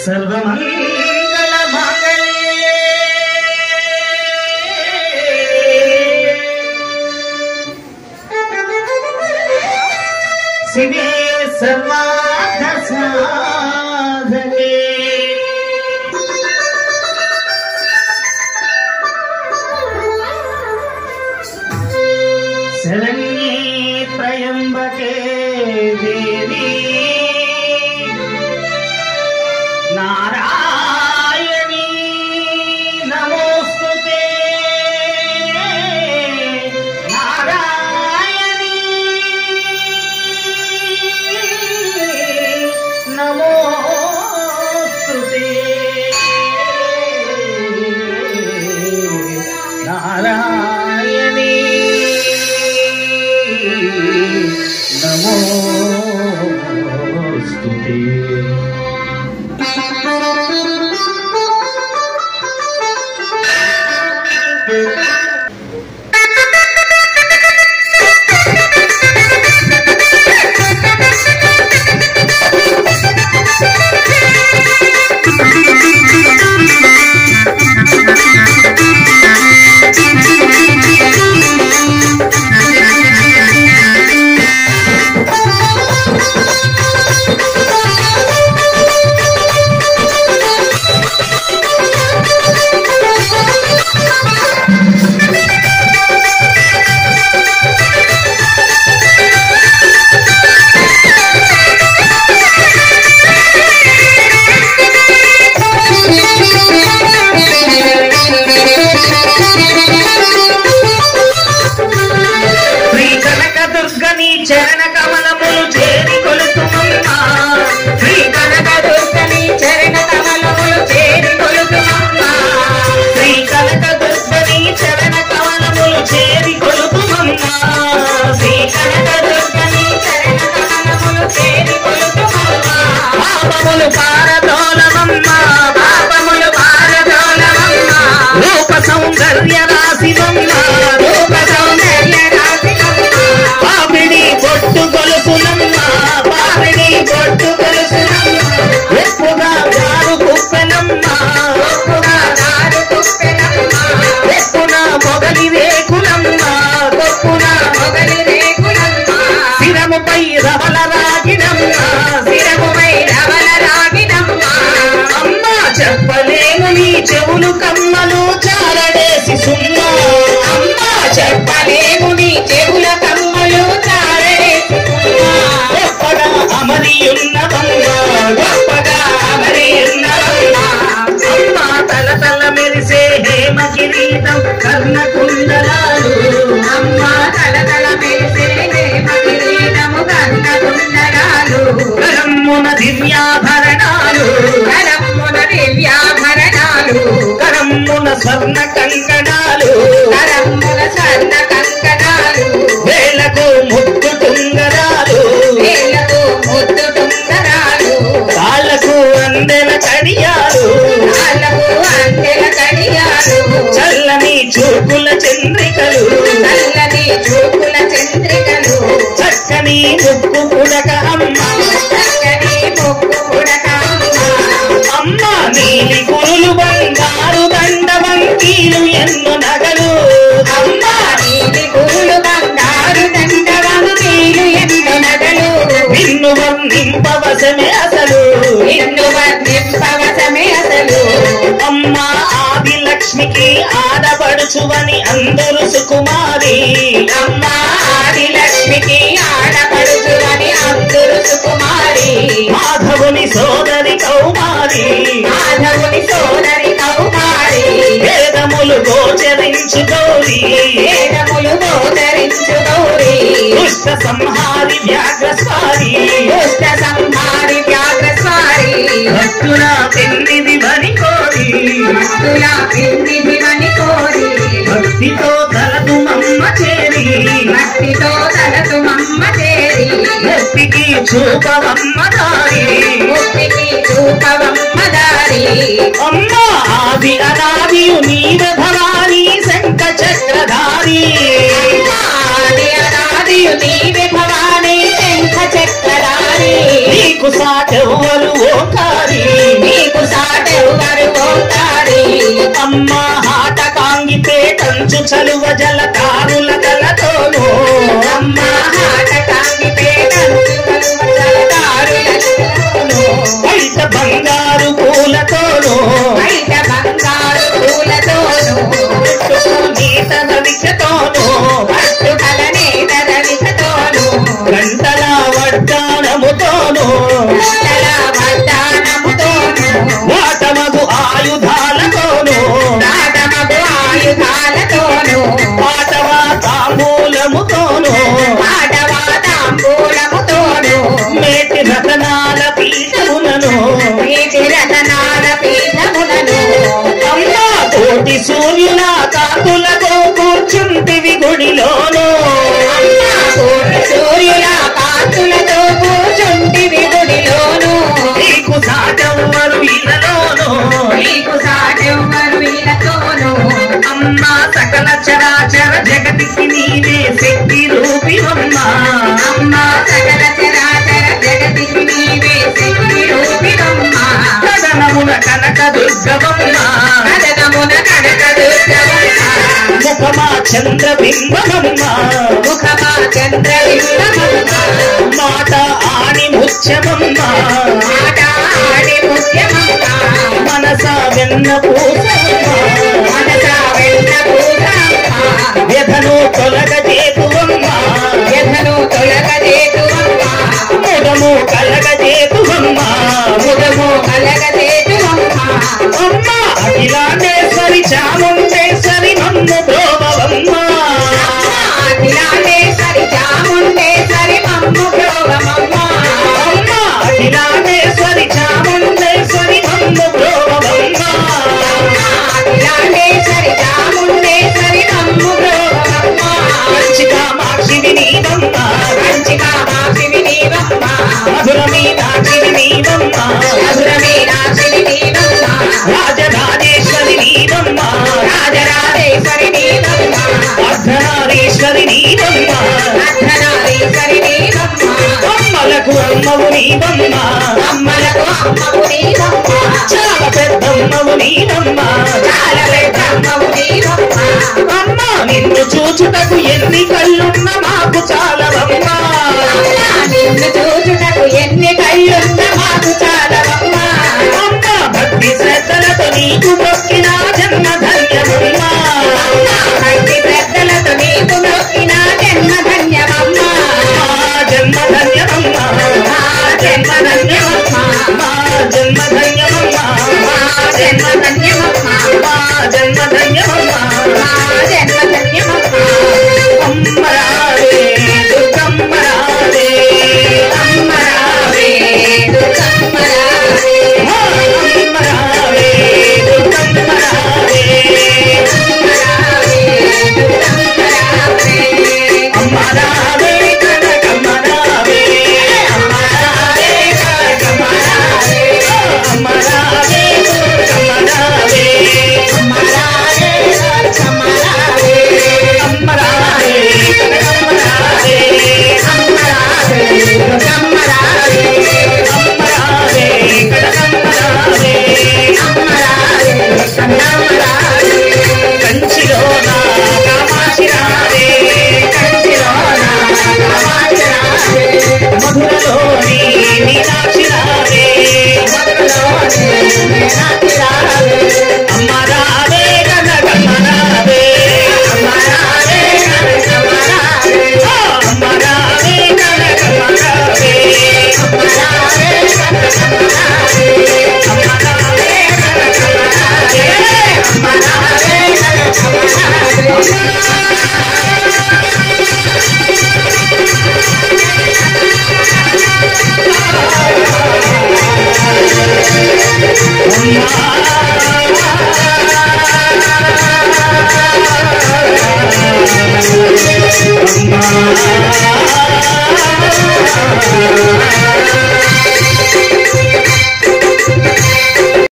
सर्वमंगल मांगल्ये शिवे सर्वार्थ साधके शरण्ये त्र्यंबके देवी नारायणी नमोस्तुते नारायणी नमोस्तुते नारायणी नमोस्तुते। चरण कमलमुलु చేరి కొలుతుమమ్మా శ్రీ కనకదుర్గని చరణ కమలములు చేరి కొలుతుమమ్మా శ్రీ కనకదుర్గని చరణ కమలములు చేరి కొలుతుమమ్మా శ్రీ కనకదుర్గని చరణ కమలములు చేరి కొలుతుమమ్మా పాపములు పారదోలమమ్మా పాపములు పారదోలమమ్మా రూప సౌందర్య రాశివమ్మా రూప సౌందర్య రాశివమ్మా పాపిడి బొట్టు కొలుపునమ్మా పాపిడి బొట్టు కొలుపునమ్మా ఎప్పుగా దారు కుప్పెనమ్మా ఎప్పుగా దారు కుప్పెనమ్మా ఎప్పున మొగలి రేకులమ్మా కొప్పున మొగలి రేకులమ్మా శిరముపై రవల రాగినమ్మా శిరముపై రవల రాగినమ్మా అమ్మా చెప్పలేము నీ చెవులు కమ్మలు చారడేసి సుమ్మా అమ్మా చెప్పలేము నీ చెవుల కమ్మలు చారడేసి సుమ్మా గొప్పగా అమరియున్నవమ్మా గొప్పగా అమరియున్నవమ్మా అమ్మా తల తల మెరిసే హేమ కిరీటం కర్ణ కుండలాలు అమ్మా తల తల మెరిసే హేమ కిరీటము కర్ణ కుండలాలు కరమ్మున దివ్యాభరణాలు కరమ్మున దివ్యాభరణాలు కరమ్మున స్వర్ణ కంకణాలు కరమ్మున స్వర్ణ కంకణాలు వేలకు ముద్దు టుంగరాలు వేలకు ముద్దు టుంగరాలు కాళ్ళకు అందెల కడియాలు కాళ్ళకు అందెల కడియాలు చల్లని చూపుల చంద్రికలు చల్లని చూపుల చంద్రికలు చక్కని ముక్కు పుడక అమ్మ చక్కని ముక్కు పుడక అమ్మ నీలి కురులు బంగారు దండ వంకీలు ఎన్నో నగలు అమ్మ నీలి కురులు బంగారు దండ వంకీలు ఎన్నో నగలు నిన్ను వర్ణింపవశమే అసలు నిన్ను వర్ణింపవశమే అసలు అమ్మ ఆది లక్ష్మికి ఆడపడుచువని అందరు సుకుమారి అమ్మ ఆది లక్ష్మికి ఆడపడుచువని అందరు సుకుమారి మాధవుని సోదరి కౌమారి మాధవుని సోదరి కౌమారి వేదములు గోచరించు గౌరీ వేదములు గోచరించు గౌరీ దుష్ట సంహారి వ్యాఘ్రస్వారి దుష్ట సంహారి వ్యాఘ్రస్వారి భక్తుల పెన్నిది వని కోరి భక్తుల పెన్నిది వని కోరి భక్తితో తలతుమమ్మ చేరి భక్తితో తలతుమమ్మ చేరి ముక్తికి చూపవమ్మ దారి ముక్తికి చూపవమ్మ దారి అమ్మ ఆది అనాదియు నీవే భవాని శంఖ చక్రధారి ఆది అనాదియు నీవే భవాని శంఖ చక్రధారి నీకు సాటెవ్వరు ఓంకారి నీకు మంచు చలువ జల కారుల కలతోను అమ్మ ఆటకాంగి బయట బంగారు పూలతోను నీతన విషతోను గంటల వడ్డానముతోను వాటమగు ఆయుధాలతోను పాటవా తాంబూలముతోను మేటి రతనాల పీఠములను అమ్మా కోటి సూర్యుల కాకులతో కూర్చుంటివి గుడిలోను నీకు సాటెవ్వరు ఇలలోను అమ్మా సకల చరాచర జగతికి నీవే శక్తి రూపివమ్మా కదనమున కనక దుర్గవమ్మా ముఖమా చంద్రబింబమమ్మా మాట ఆని ముత్యమమ్మా మనస వెన్న పూసమ్మా వ్యధను తొలగజేతువమ్మా ముదము కలగజేతువమ్మా అమ్మా అఖిలాండేశ్వరి చాముండేశ్వరి మమ్ము బ్రోవమ్మా అమ్మా అఖిలాండేశ్వరి చాముండేశ్వరి మమ్ము బ్రోవమ్మా కంచికామాక్షివి నీవమ్మా మధుర మీనాక్షివి నీవమ్మా రాజరాజేశ్వరి నీవమ్మా అర్ధనారీశ్వరి నీవమ్మా అమ్మలకు అమ్మవు నీవమ్మా చాలా పెద్దమ్మవు నీవమ్మా అమ్మా నిన్ను చూచుటకు ఎన్ని కళ్ళున్న మాకు చాలవమ్మా అమ్మా భక్తి శ్రద్ధలతో నీకు మొక్కిన జన్మ ధన్యమమ్మా జన్మ ధన్యమమ్మా జన్మ ధన్యమమ్మా